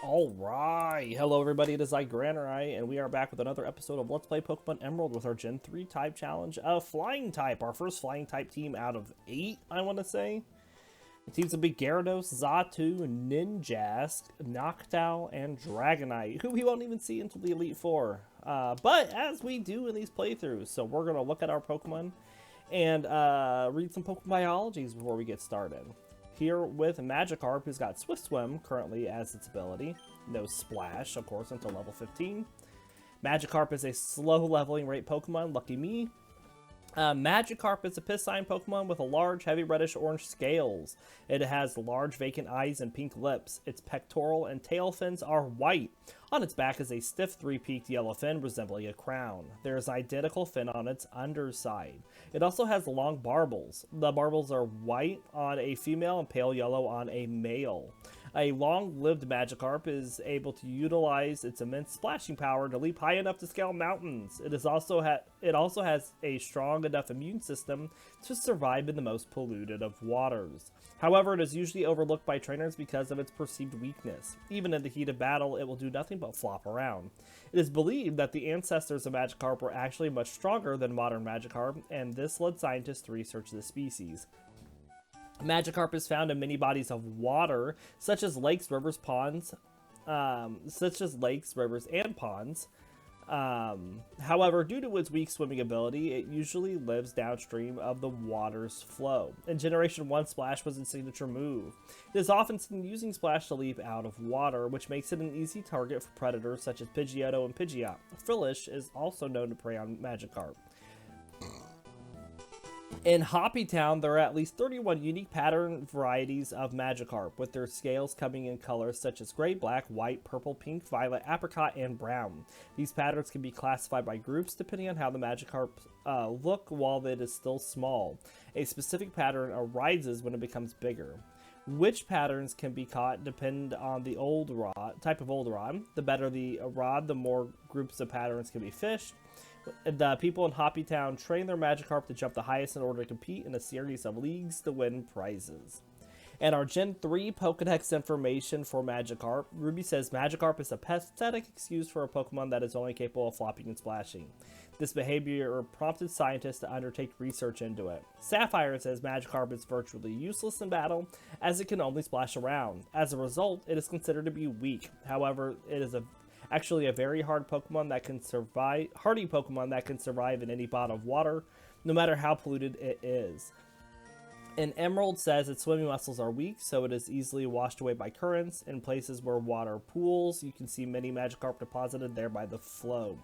Alright, hello everybody, it is I, Granorite, and we are back with another episode of Let's Play Pokemon Emerald with our Gen 3 type challenge of Flying type, our first Flying type team out of 8, I want to say. The teams will be Gyarados, Xatu, Ninjask, Noctowl, and Dragonite, who we won't even see until the Elite Four. But as we do in these playthroughs, so we're going to look at our Pokemon and read some Pokemon biologies before we get started. Here with Magikarp, who's got Swift Swim currently as its ability. No Splash, of course, until level 15. Magikarp is a slow leveling rate Pokemon, lucky me. Magikarp is a Piscine Pokemon with a large, heavy reddish-orange scales. It has large vacant eyes and pink lips. Its pectoral and tail fins are white. On its back is a stiff three-peaked yellow fin resembling a crown. There is identical fin on its underside. It also has long barbels. The barbels are white on a female and pale yellow on a male. A long-lived Magikarp is able to utilize its immense splashing power to leap high enough to scale mountains. It also has a strong enough immune system to survive in the most polluted of waters. However, it is usually overlooked by trainers because of its perceived weakness. Even in the heat of battle, it will do nothing but flop around. It is believed that the ancestors of Magikarp were actually much stronger than modern Magikarp, and this led scientists to research the species. Magikarp is found in many bodies of water, such as lakes, rivers, and ponds. However, due to its weak swimming ability, it usually lives downstream of the water's flow. In Generation 1, Splash was its signature move. It is often seen using Splash to leap out of water, which makes it an easy target for predators such as Pidgeotto and Pidgeot. Frillish is also known to prey on Magikarp. In Hoppy Town, there are at least 31 unique pattern varieties of Magikarp, with their scales coming in colors such as gray, black, white, purple, pink, violet, apricot, and brown. These patterns can be classified by groups depending on how the Magikarp look while it is still small. A specific pattern arises when it becomes bigger. Which patterns can be caught depend on the type of old rod. The better the rod, the more groups of patterns can be fished. The people in Hoppy Town train their Magikarp to jump the highest in order to compete in a series of leagues to win prizes. And our Gen 3 Pokedex information for Magikarp. Ruby says Magikarp is a pathetic excuse for a Pokemon that is only capable of flopping and splashing. This behavior prompted scientists to undertake research into it. Sapphire says Magikarp is virtually useless in battle, as it can only splash around. As a result, it is considered to be weak. However, it is actually a very hardy Pokemon that can survive in any body of water, no matter how polluted it is. And Emerald says its swimming muscles are weak, so it is easily washed away by currents. In places where water pools, you can see many Magikarp deposited there by the flow.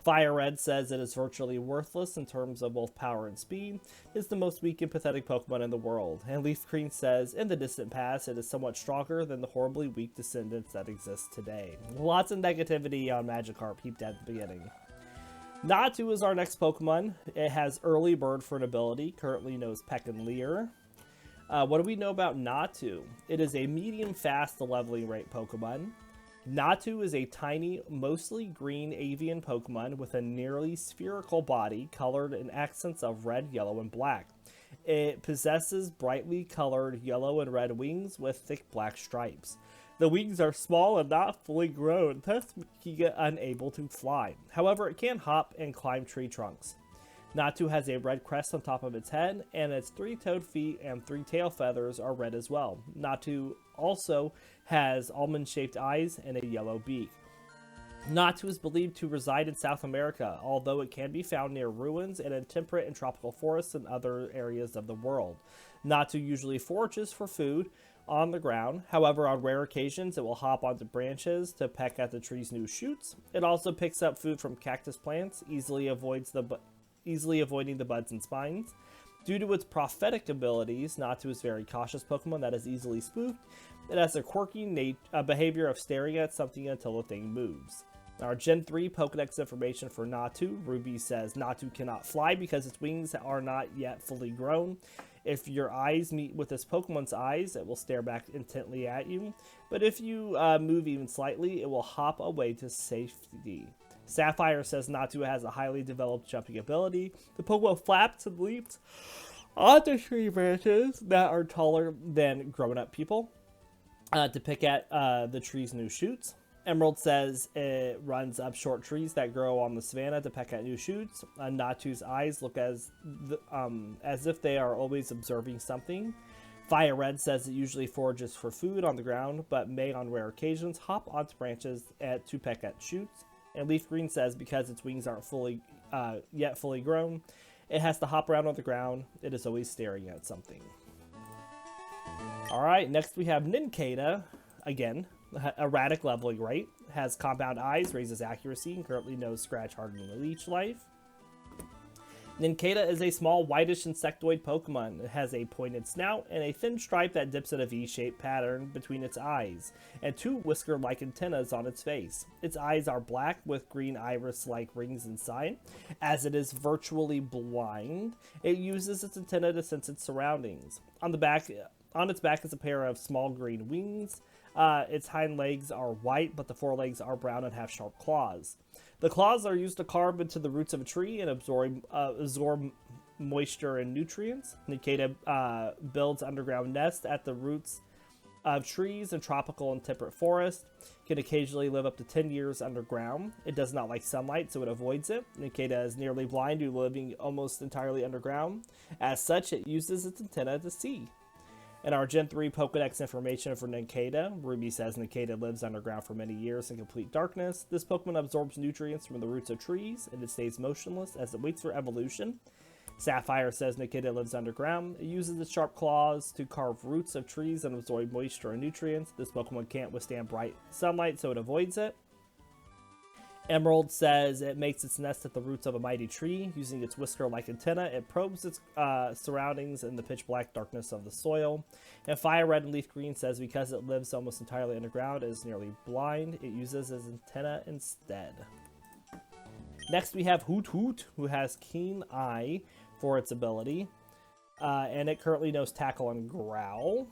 Fire Red says it is virtually worthless in terms of both power and speed. It is the most weak and pathetic Pokemon in the world. And Leaf Green says, in the distant past, it is somewhat stronger than the horribly weak descendants that exist today. Lots of negativity on Magikarp heaped at the beginning. Natu is our next Pokemon. It has Early Bird for an ability, currently knows Peck and Leer. What do we know about Natu? It is a medium-fast leveling rate Pokemon. Natu is a tiny, mostly green avian Pokemon with a nearly spherical body colored in accents of red, yellow, and black. It possesses brightly colored yellow and red wings with thick black stripes. The wings are small and not fully grown, thus making it unable to fly. However, it can hop and climb tree trunks. Natu has a red crest on top of its head, and its 3-toed feet and 3 tail feathers are red as well. Natu also has almond-shaped eyes and a yellow beak. Natu is believed to reside in South America, although it can be found near ruins and in temperate and tropical forests in other areas of the world. Natu usually forages for food on the ground. However, on rare occasions, it will hop onto branches to peck at the tree's new shoots. It also picks up food from cactus plants, easily avoiding the buds and spines. Due to its prophetic abilities, Natu is a very cautious Pokemon that is easily spooked. It has a quirky behavior of staring at something until the thing moves. Our Gen 3 Pokedex information for Natu. Ruby says Natu cannot fly because its wings are not yet fully grown. If your eyes meet with this Pokemon's eyes, it will stare back intently at you. But if you move even slightly, it will hop away to safety. Sapphire says Natu has a highly developed jumping ability. The Pokemon flaps and leaps onto tree branches that are taller than grown-up people. to pick at the tree's new shoots. Emerald says it runs up short trees that grow on the savanna to peck at new shoots. Natu's eyes look as if they are always observing something. Fire Red says it usually forages for food on the ground, but may on rare occasions hop onto branches to peck at shoots. And Leaf Green says because its wings aren't yet fully grown, it has to hop around on the ground. It is always staring at something. Alright, next we have Nincada. Again, erratic leveling rate. Has compound eyes, raises accuracy, and currently no scratch, hardening, and leech life. Nincada is a small, whitish insectoid Pokemon. It has a pointed snout and a thin stripe that dips in a V-shaped pattern between its eyes, and two whisker-like antennas on its face. Its eyes are black with green iris-like rings inside. As it is virtually blind, it uses its antenna to sense its surroundings. On its back is a pair of small green wings. Its hind legs are white, but the forelegs are brown and have sharp claws. The claws are used to carve into the roots of a tree and absorb moisture and nutrients. Nincada builds underground nests at the roots of trees in tropical and temperate forests. Can occasionally live up to 10 years underground. It does not like sunlight, so it avoids it. Nincada is nearly blind due to living almost entirely underground. As such, it uses its antenna to see. In our Gen 3 Pokedex information for Nincada, Ruby says Nincada lives underground for many years in complete darkness. This Pokemon absorbs nutrients from the roots of trees, and it stays motionless as it waits for evolution. Sapphire says Nincada lives underground. It uses its sharp claws to carve roots of trees and absorb moisture and nutrients. This Pokemon can't withstand bright sunlight, so it avoids it. Emerald says it makes its nest at the roots of a mighty tree. Using its whisker-like antenna, it probes its surroundings in the pitch-black darkness of the soil. And Fire Red and Leaf Green says because it lives almost entirely underground, it is nearly blind, it uses its antenna instead. Next we have Hoothoot, who has Keen Eye for its ability. And it currently knows Tackle and Growl.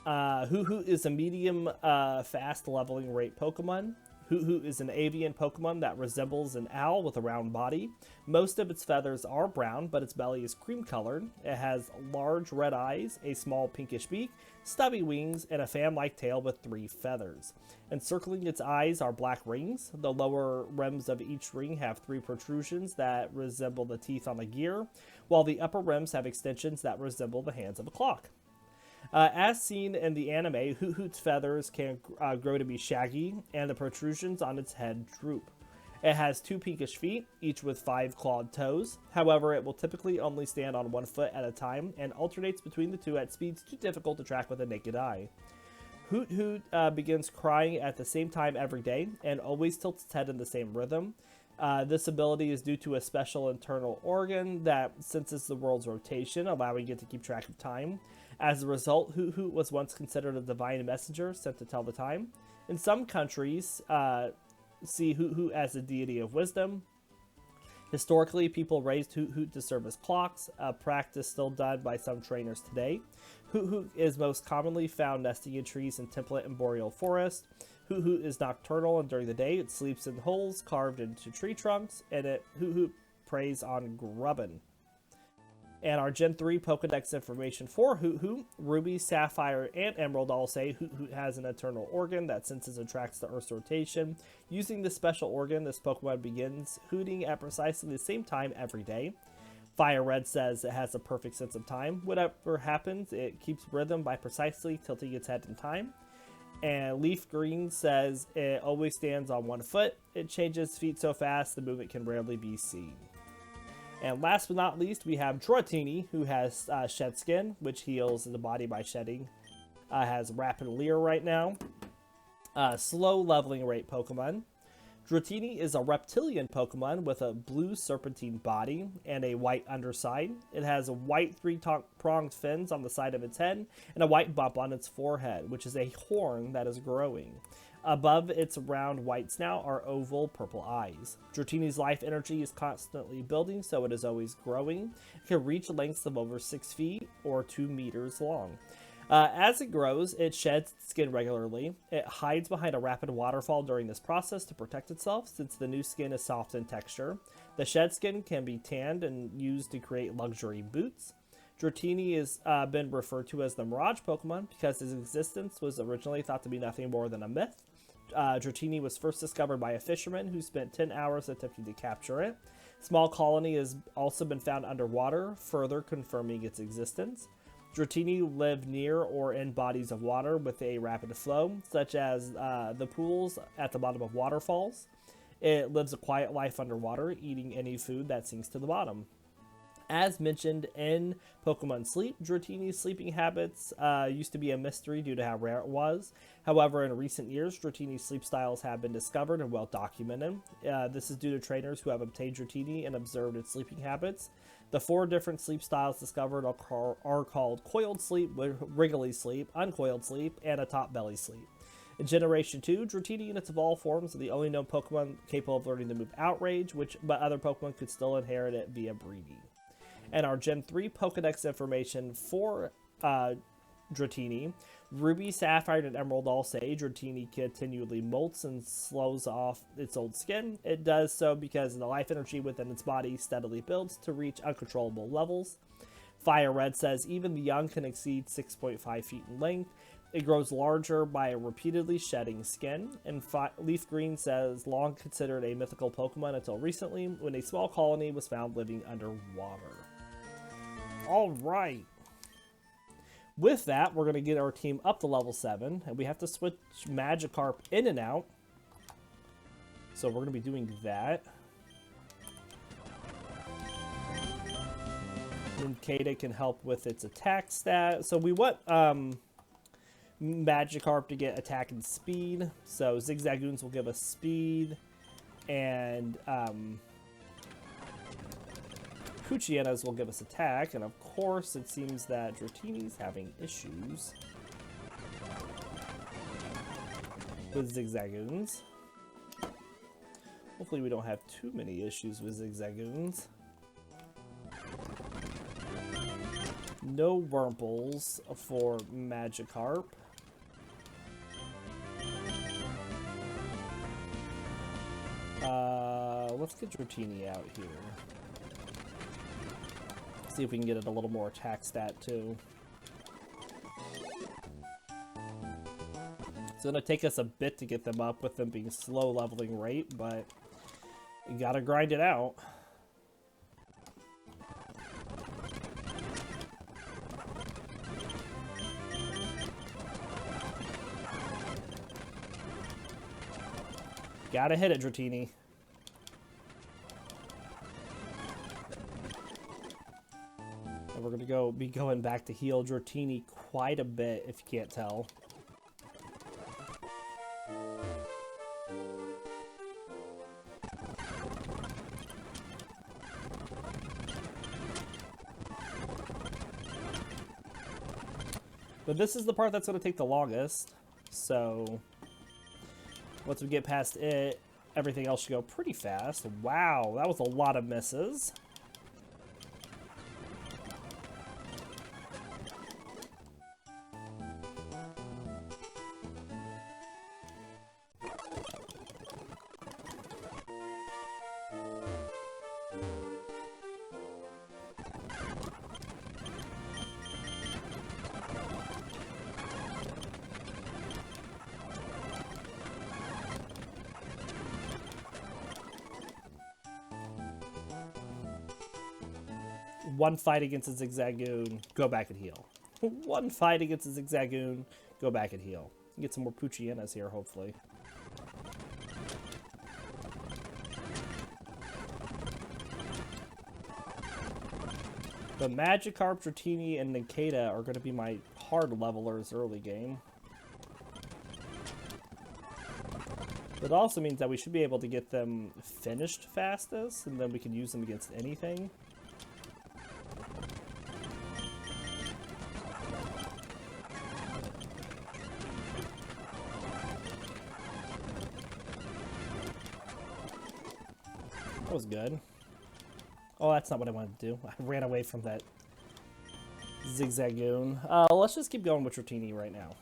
Hoothoot is a medium fast leveling rate Pokemon. Hoothoot is an avian Pokemon that resembles an owl with a round body. Most of its feathers are brown, but its belly is cream-colored. It has large red eyes, a small pinkish beak, stubby wings, and a fan-like tail with 3 feathers. Encircling its eyes are black rings. The lower rims of each ring have 3 protrusions that resemble the teeth on a gear, while the upper rims have extensions that resemble the hands of a clock. As seen in the anime, Hoothoot's feathers can grow to be shaggy, and the protrusions on its head droop. It has 2 pinkish feet, each with 5 clawed toes. However, it will typically only stand on 1 foot at a time, and alternates between the 2 at speeds too difficult to track with a naked eye. Hoothoot begins crying at the same time every day, and always tilts its head in the same rhythm. This ability is due to a special internal organ that senses the world's rotation, allowing it to keep track of time. As a result, Hoothoot was once considered a divine messenger sent to tell the time. In some countries, see Hoothoot as a deity of wisdom. Historically, people raised Hoothoot to serve as clocks, a practice still done by some trainers today. Hoothoot is most commonly found nesting in trees in temperate and boreal forests. Hoothoot is nocturnal, and during the day it sleeps in holes carved into tree trunks, and Hoothoot preys on grubbin. And our Gen 3 Pokedex information for Hoothoot, Ruby, Sapphire, and Emerald all say Hoothoot has an internal organ that senses and tracks the Earth's rotation. Using this special organ, this Pokemon begins hooting at precisely the same time every day. Fire Red says it has a perfect sense of time. Whatever happens, it keeps rhythm by precisely tilting its head in time. And Leaf Green says it always stands on 1 foot. It changes feet so fast the movement can rarely be seen. And last but not least, we have Dratini, who has Shed Skin, which heals the body by shedding. Has Rapid Leer right now. Slow leveling rate Pokemon. Dratini is a reptilian Pokemon with a blue serpentine body and a white underside. It has a white 3-pronged fins on the side of its head and a white bump on its forehead, which is a horn that is growing. Above its round white snout are oval purple eyes. Dratini's life energy is constantly building, so it is always growing. It can reach lengths of over 6 feet or 2 meters long. As it grows, it sheds skin regularly. It hides behind a rapid waterfall during this process to protect itself, since the new skin is soft in texture. The shed skin can be tanned and used to create luxury boots. Dratini has been referred to as the Mirage Pokemon because his existence was originally thought to be nothing more than a myth. Dratini was first discovered by a fisherman who spent 10 hours attempting to capture it. Small colony has also been found underwater, further confirming its existence. Dratini live near or in bodies of water with a rapid flow, such as the pools at the bottom of waterfalls. It lives a quiet life underwater, eating any food that sinks to the bottom. As mentioned in Pokemon Sleep, Dratini's sleeping habits used to be a mystery due to how rare it was. However, in recent years, Dratini's sleep styles have been discovered and well documented. This is due to trainers who have obtained Dratini and observed its sleeping habits. The 4 different sleep styles discovered are called Coiled Sleep, Wriggly Sleep, Uncoiled Sleep, and a Top Belly Sleep. In Generation 2, Dratini in its evolved forms are the only known Pokemon capable of learning the move Outrage, but other Pokemon could still inherit it via breeding. And our Gen 3 Pokedex information for Dratini. Ruby, Sapphire, and Emerald all say Dratini continually molts and slows off its old skin. It does so because the life energy within its body steadily builds to reach uncontrollable levels. Fire Red says even the young can exceed 6.5 feet in length. It grows larger by repeatedly shedding skin. And Leaf Green says long considered a mythical Pokemon until recently when a small colony was found living underwater. All right. With that, we're going to get our team up to level 7, and we have to switch Magikarp in and out. So we're going to be doing that. Nincada can help with its attack stat. So we want Magikarp to get attack and speed. So Zigzagoons will give us speed, and Poochyena will give us attack, and of course it seems that Dratini's having issues with Zigzagoons. Hopefully we don't have too many issues with Zigzagoons. No Wurmples for Magikarp. Let's get Dratini out here. See if we can get it a little more attack stat too. It's going to take us a bit to get them up with them being slow leveling rate, but you gotta grind it out. Gotta hit it, Dratini. And we're gonna be going back to heal Dratini quite a bit, if you can't tell. But this is the part that's gonna take the longest, so once we get past it, everything else should go pretty fast. Wow, that was a lot of misses. One fight against a Zigzagoon, go back and heal. One fight against a Zigzagoon, go back and heal. Get some more Poochyenas here, hopefully. But Magikarp, Dratini, and Nincada are going to be my hard levelers early game. That also means that we should be able to get them finished fastest, and then we can use them against anything. That was good. Oh, that's not what I wanted to do. I ran away from that Zigzagoon. Let's just keep going with Dratini right now.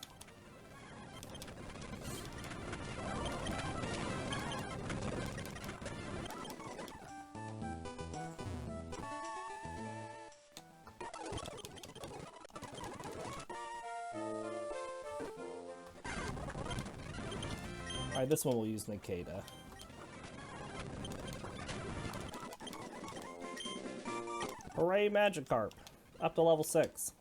Alright, this one will use Nincada. Hooray, Magikarp! Up to level 6.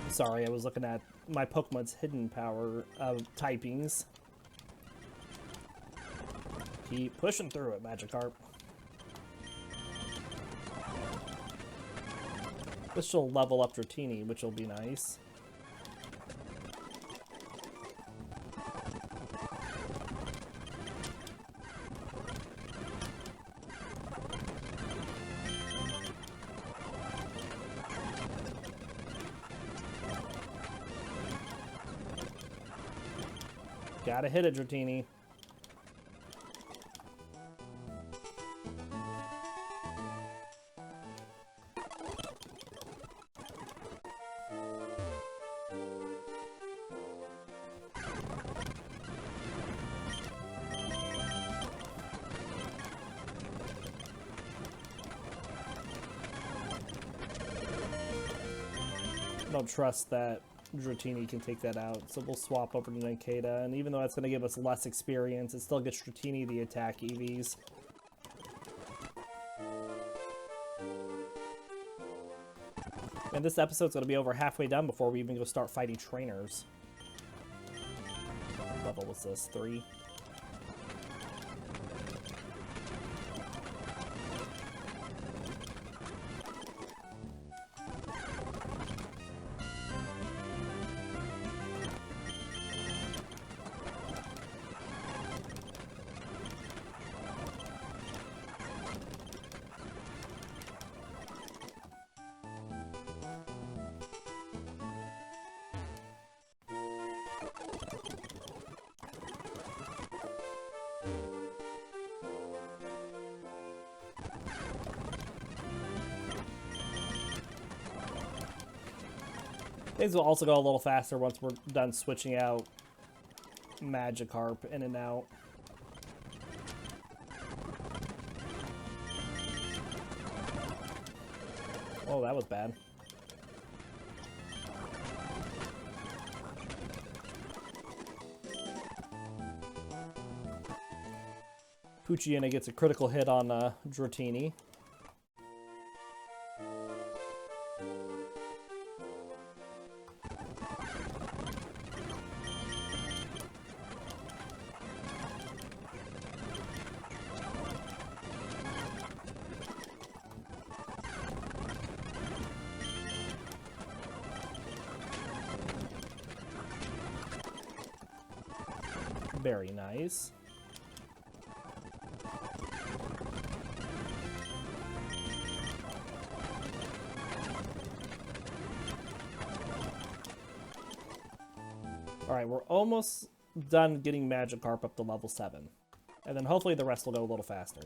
Sorry, I was looking at my Pokemon's hidden power typings. Keep pushing through it, Magikarp. This will level up Dratini, which will be nice. Gotta hit it, Dratini. I don't trust that Dratini can take that out, so we'll swap over to Nincada, and even though that's going to give us less experience, it still gets Dratini the attack EVs. And this episode's going to be over halfway done before we even go start fighting trainers. What level was this? 3? Things will also go a little faster once we're done switching out Magikarp in and out. Oh, that was bad. Poochyena gets a critical hit on Dratini. Very nice. Alright, we're almost done getting Magikarp up to level 7. And then hopefully the rest will go a little faster.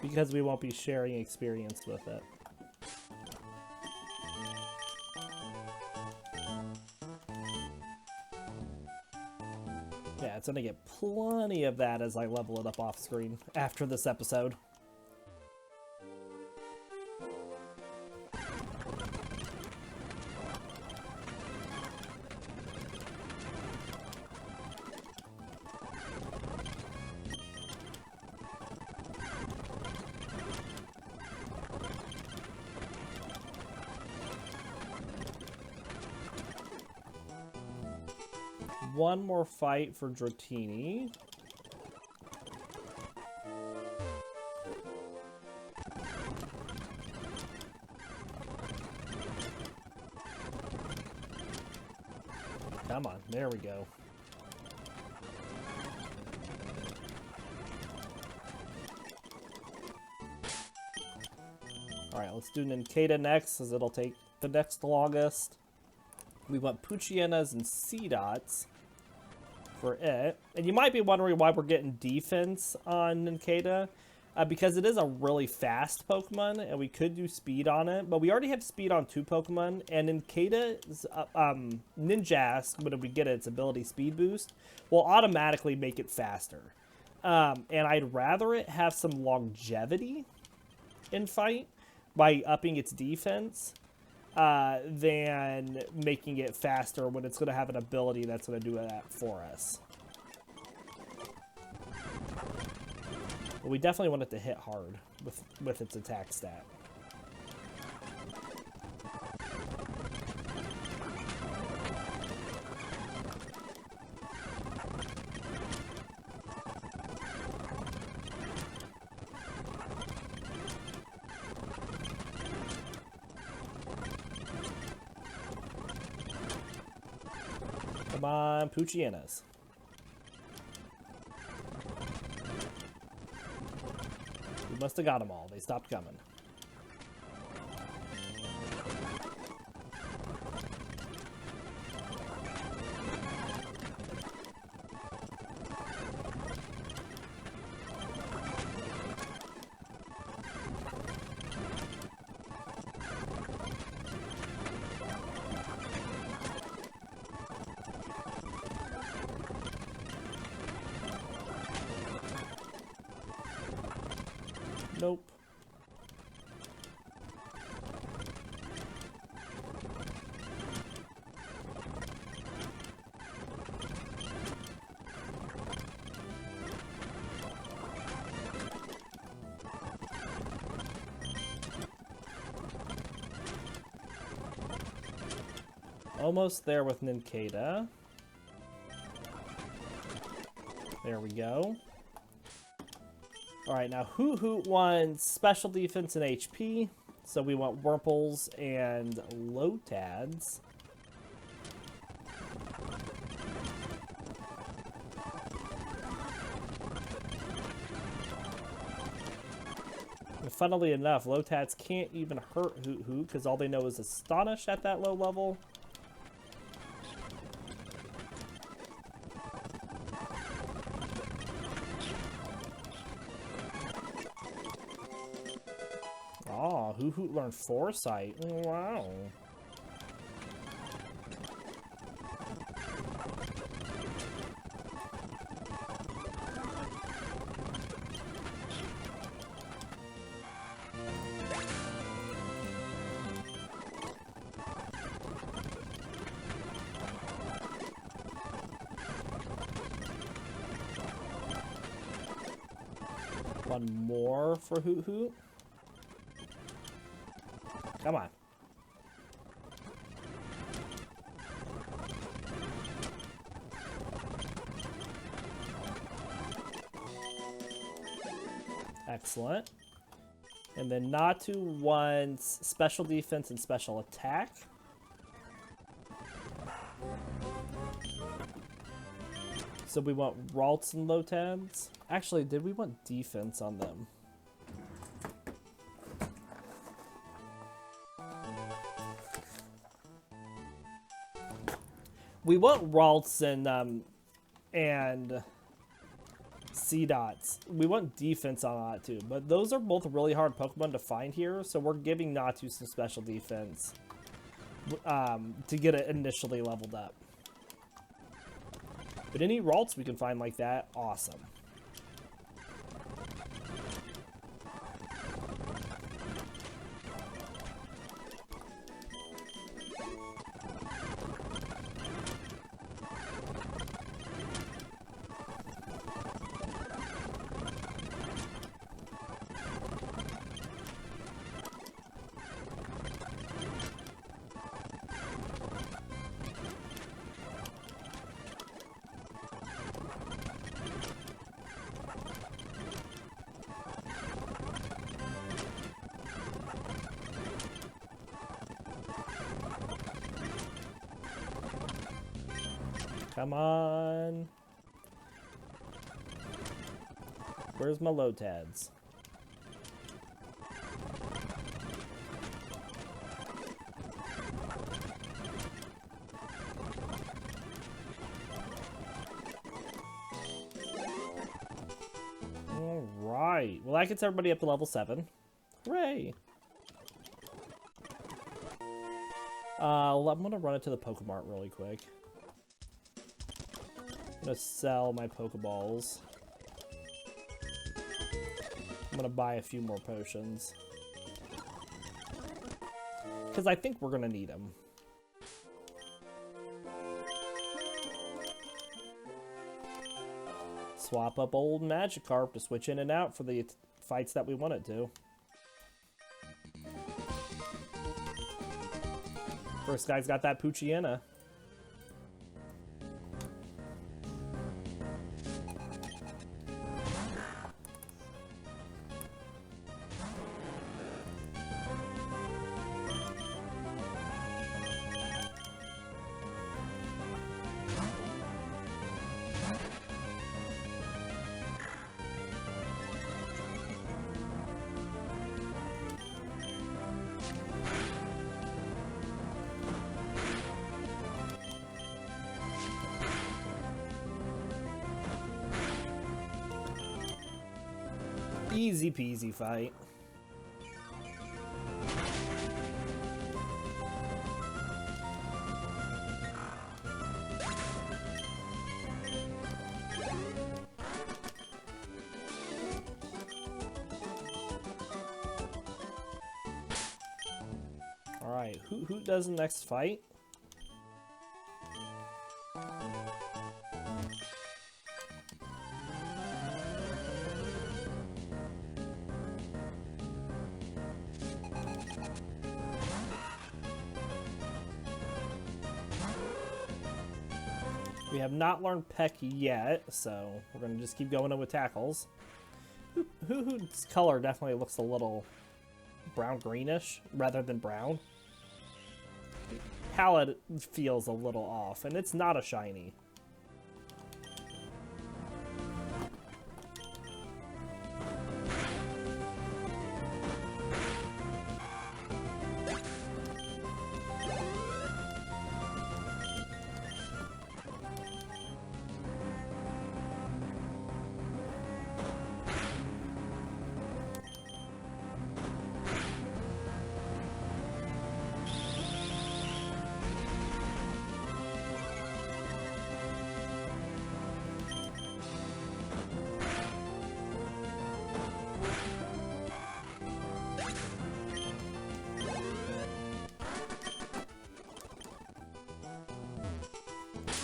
Because we won't be sharing experience with it. Yeah, it's gonna get plenty of that as I level it up off screen after this episode. One more fight for Dratini. Come on. There we go. Alright, let's do Nincada next, as it'll take the next longest. We want Poochyenas and Seedots for it. And you might be wondering why we're getting defense on Nincada. Because it is a really fast Pokemon, and we could do speed on it. But we already have speed on 2 Pokemon, and Nincada's Ninjask, when we get its ability speed boost, will automatically make it faster. And I'd rather it have some longevity in fight by upping its defense than making it faster when it's going to have an ability that's going to do that for us. But we definitely want it to hit hard with its attack stat. Come on, Poochyenas. We must have got them all. They stopped coming. Nope. Almost there with Nincada. There we go. Alright, now Hoothoot wants special defense and HP. So we want Wurmples and Lotads. And funnily enough, Lotads can't even hurt Hoothoot because all they know is Astonish at that low level. Oh, Hoothoot learned Foresight. Wow. One more for Hoothoot. Come on. Excellent. And then Natu wants special defense and special attack. So we want Ralts and Lotads. Actually, did we want defense on them? We want Ralts and Seedots. We want defense on that too, but those are both really hard Pokemon to find here, so we're giving Natu some special defense to get it initially leveled up. But any Ralts we can find like that, awesome. Come on. Where's my Lotads? Alright. Well, that gets everybody up to level 7. Hooray! I'm gonna run it to the Pokemart really quick. I'm gonna sell my Pokeballs. I'm gonna buy a few more potions. Because I think we're gonna need them. Swap up old Magikarp to switch in and out for the fights that we want it to. First guy's got that Poochyena. Easy peasy fight. Alright, who does the next fight? We have not learned Peck yet, so we're going to just keep going in with tackles. Hoothoot's color definitely looks a little brown-greenish rather than brown. Palette feels a little off, and it's not a shiny.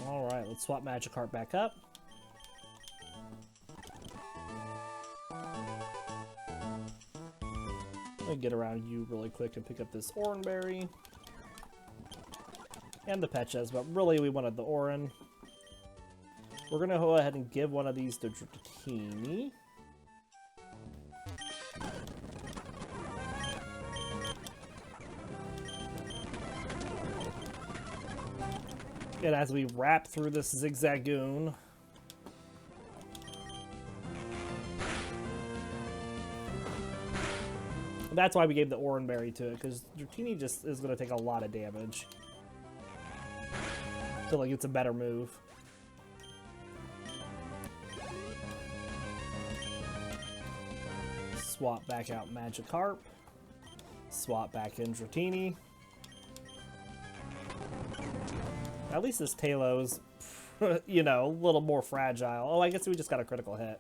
Alright, let's swap Magikarp back up. Let me get around you really quick and pick up this Oranberry. And the Petches, but really we wanted the Oran. We're going to go ahead and give one of these to Dratini. And as we wrap through this Zigzagoon, that's why we gave the Oranberry to it, because Dratini just is going to take a lot of damage. I feel like it's a better move. Swap back out Magikarp. Swap back in Dratini. At least this Tailow's, you know, a little more fragile. Oh, I guess we just got a critical hit.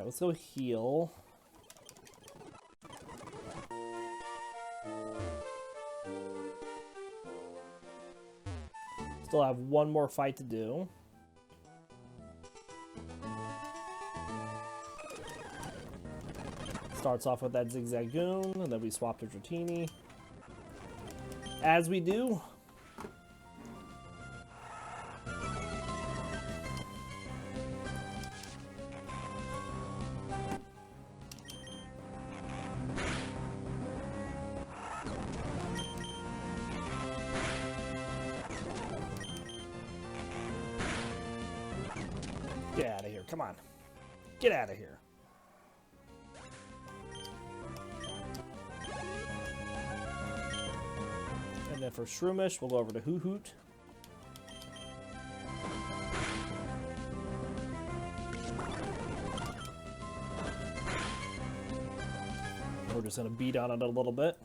Let's go heal. Still have one more fight to do. Starts off with that Zigzagoon, and then we swap to Dratini. As we do. Get out of here, come on. Get out of here. And then for Shroomish, we'll go over to Hoothoot. We're just going to beat on it a little bit.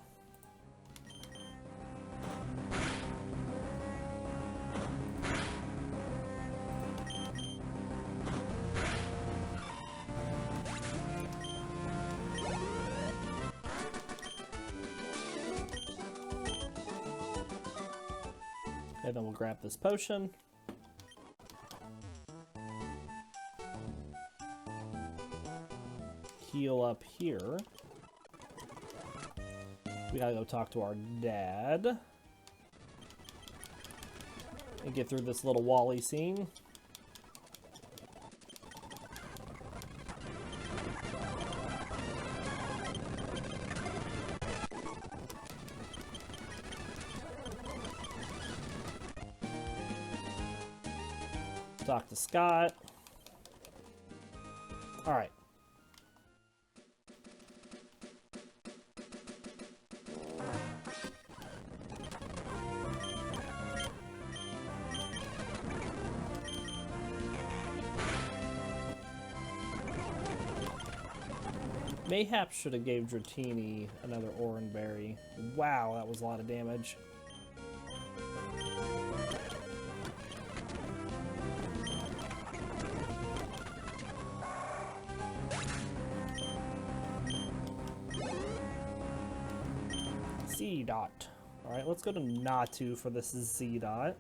And then we'll grab this potion. Heal up here. We gotta go talk to our dad. And get through this little Wally scene. Talk to Scott. All right. Mayhap should have gave Dratini another Oran Berry. Wow, that was a lot of damage. Z-Dot. Alright, let's go to Natu for this Z-Dot.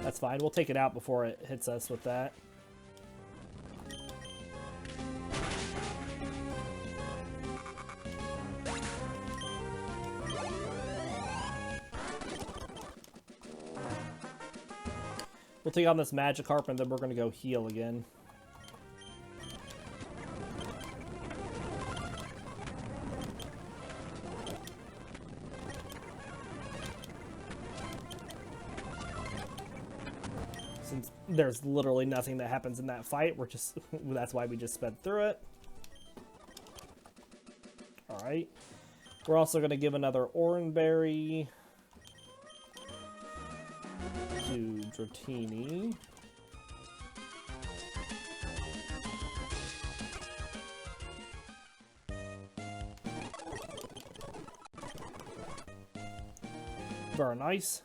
That's fine, we'll take it out before it hits us with that. We'll take on this Magikarp and then we're going to go heal again. Since there's literally nothing that happens in that fight, we're just that's why we just sped through it. Alright. We're also going to give another Oran Berry to Dratini. Very nice.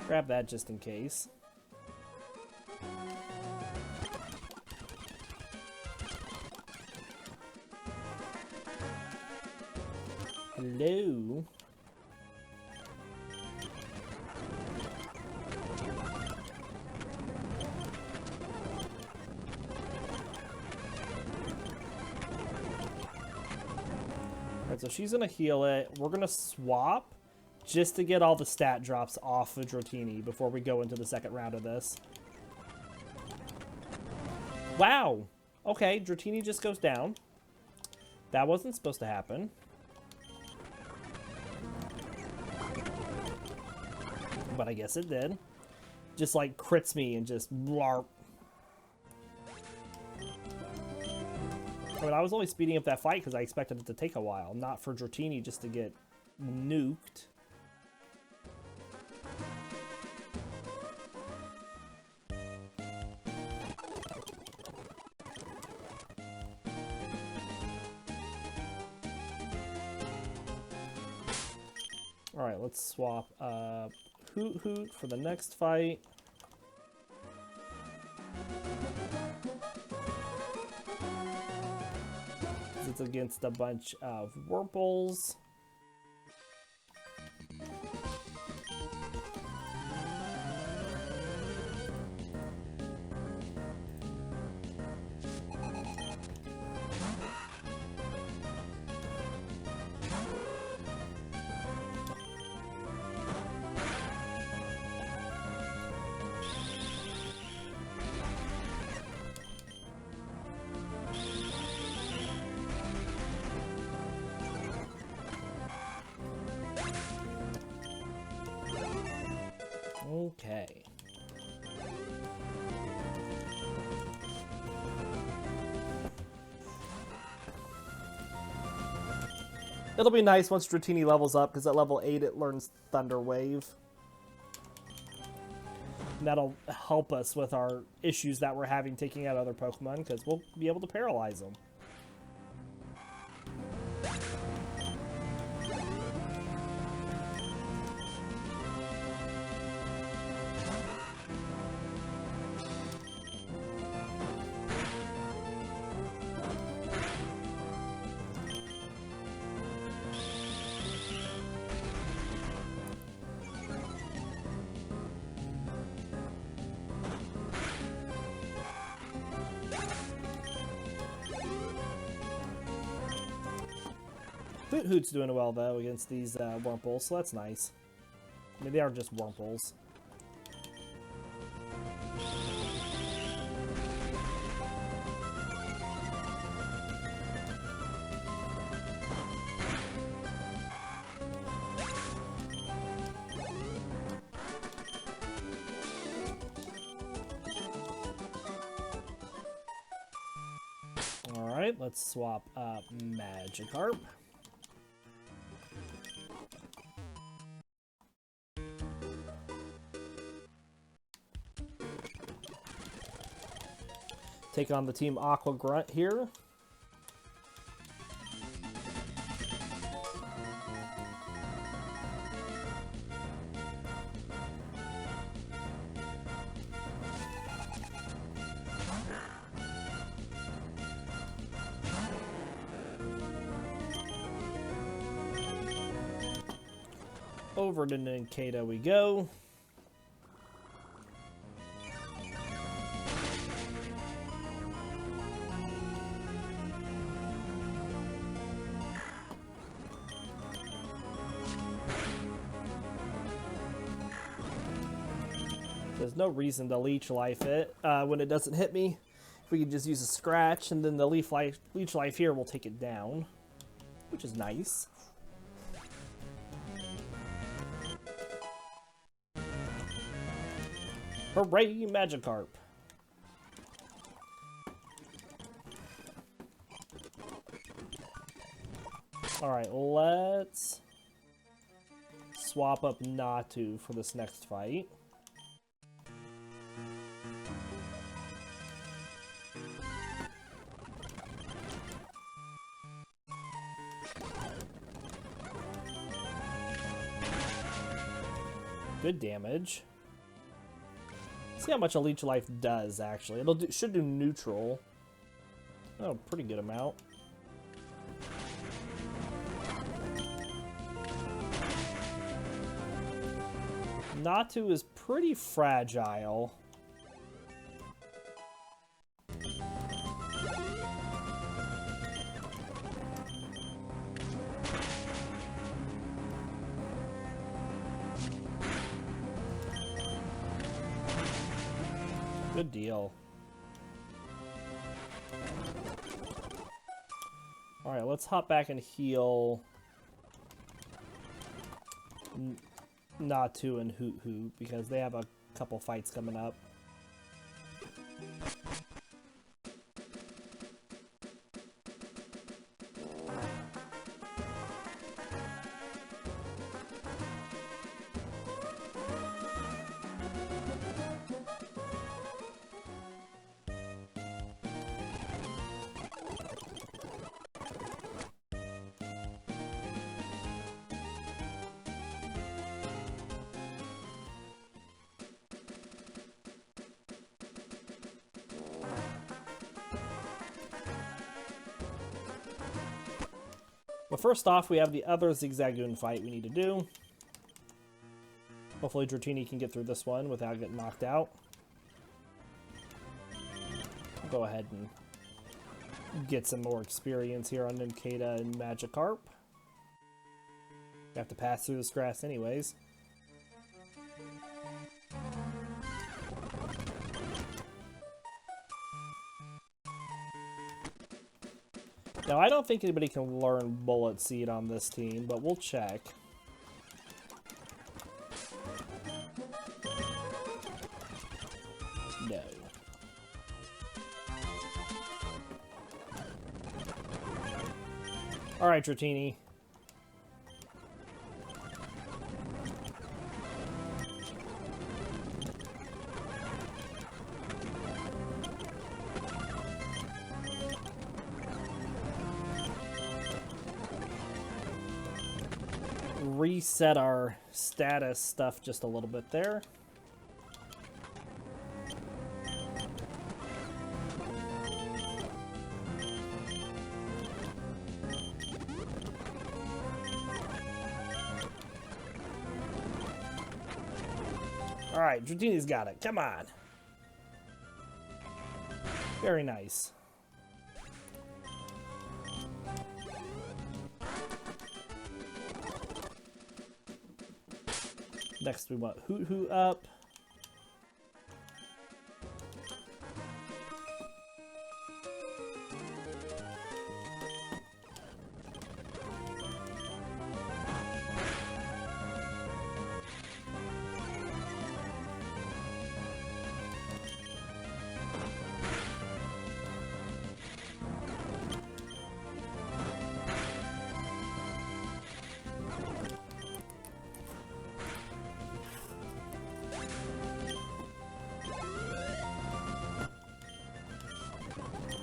Grab that just in case. Hello. Alright, so she's gonna heal it. We're gonna swap just to get all the stat drops off of Dratini before we go into the second round of this. Wow! Okay, Dratini just goes down. That wasn't supposed to happen. But I guess it did. Just like crits me and just blarp. I mean, I was only speeding up that fight because I expected it to take a while, not for Dratini just to get nuked. Alright, let's swap Hoothoot for the next fight. It's against a bunch of Wurmples. Okay. It'll be nice once Dratini levels up, because at level 8 it learns Thunder Wave. And that'll help us with our issues that we're having taking out other Pokemon, because we'll be able to paralyze them. Hoothoot's doing well, though, against these Wurmples, so that's nice. I mean, they are just Wurmples. Alright, let's swap up Magikarp. Take on the Team Aqua Grunt here. Over to Nincada we go. There's no reason to leech life it when it doesn't hit me. If we can just use a scratch, and then the leech life here will take it down, which is nice. Hooray, Magikarp! Alright, let's swap up Natu for this next fight. Good damage. See how much a leech life does, actually. Should do neutral. Oh, pretty good amount. Natu is pretty fragile. Good deal. Alright, let's hop back and heal Natu and Hoothoot, because they have a couple fights coming up. But first off, we have the other Zigzagoon fight we need to do. Hopefully Dratini can get through this one without getting knocked out. I'll go ahead and get some more experience here on Nincada and Magikarp. We have to pass through this grass anyways. Now, I don't think anybody can learn Bullet Seed on this team, but we'll check. No. Alright, Dratini. Reset our status stuff just a little bit there. All right, Dratini's got it. Come on. Very nice. Next, we want Hoothoot up.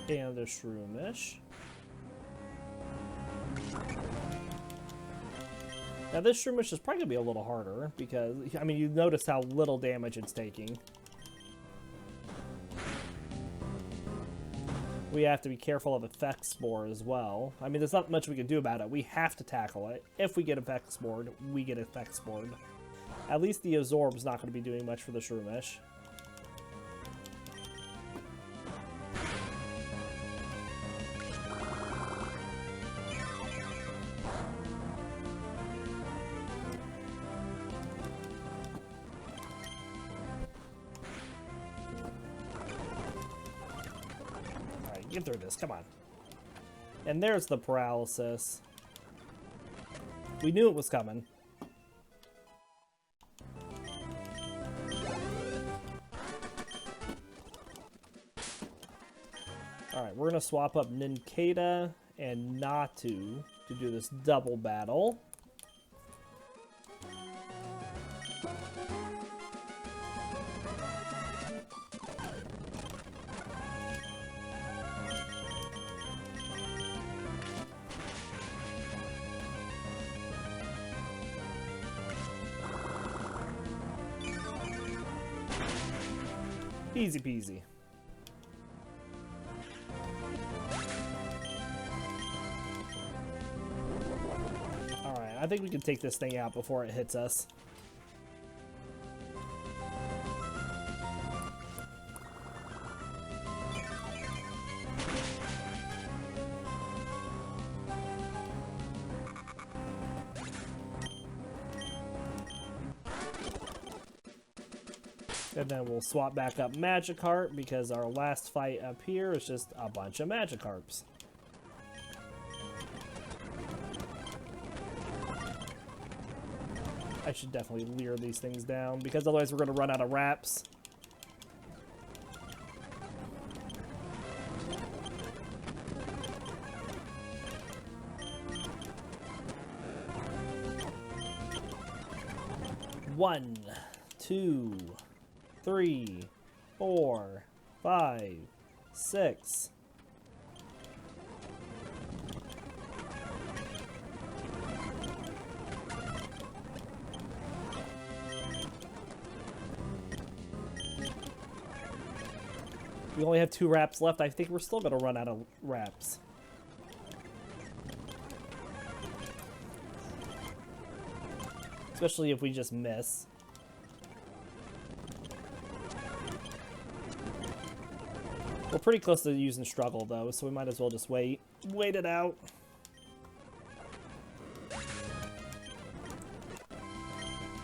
And the Shroomish. Now this Shroomish is probably going to be a little harder because, I mean, you notice how little damage it's taking. We have to be careful of Effect Spore as well. I mean, there's not much we can do about it. We have to tackle it. If we get Effect Spored, we get Effect Spored. At least the Absorb's not going to be doing much for the Shroomish. Get through this, come on. And there's the paralysis. We knew it was coming. Alright, we're gonna swap up Nincada and Natu to do this double battle. Easy peasy. Alright, I think we can take this thing out before it hits us. And then we'll swap back up Magikarp because our last fight up here is just a bunch of Magikarps. I should definitely leer these things down because otherwise we're going to run out of wraps. One, two, 3, 4, 5, 6. We only have 2 wraps left. I think we're still going to run out of wraps. especially if we just miss. We're pretty close to using Struggle, though, so we might as well just wait. Wait it out.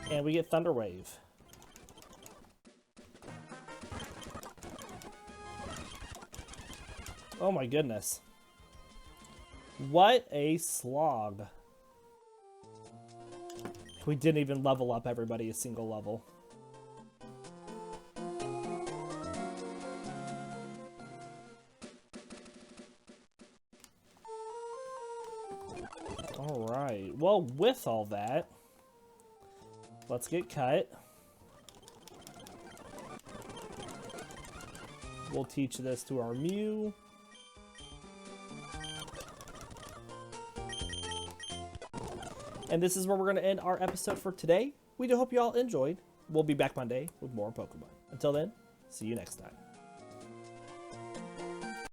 And we get Thunder Wave. Oh my goodness. What a slog. We didn't even level up everybody a single level. Alright, well, with all that, let's get cut. We'll teach this to our Mew. And this is where we're going to end our episode for today. We do hope you all enjoyed. We'll be back Monday with more Pokemon. Until then, see you next time.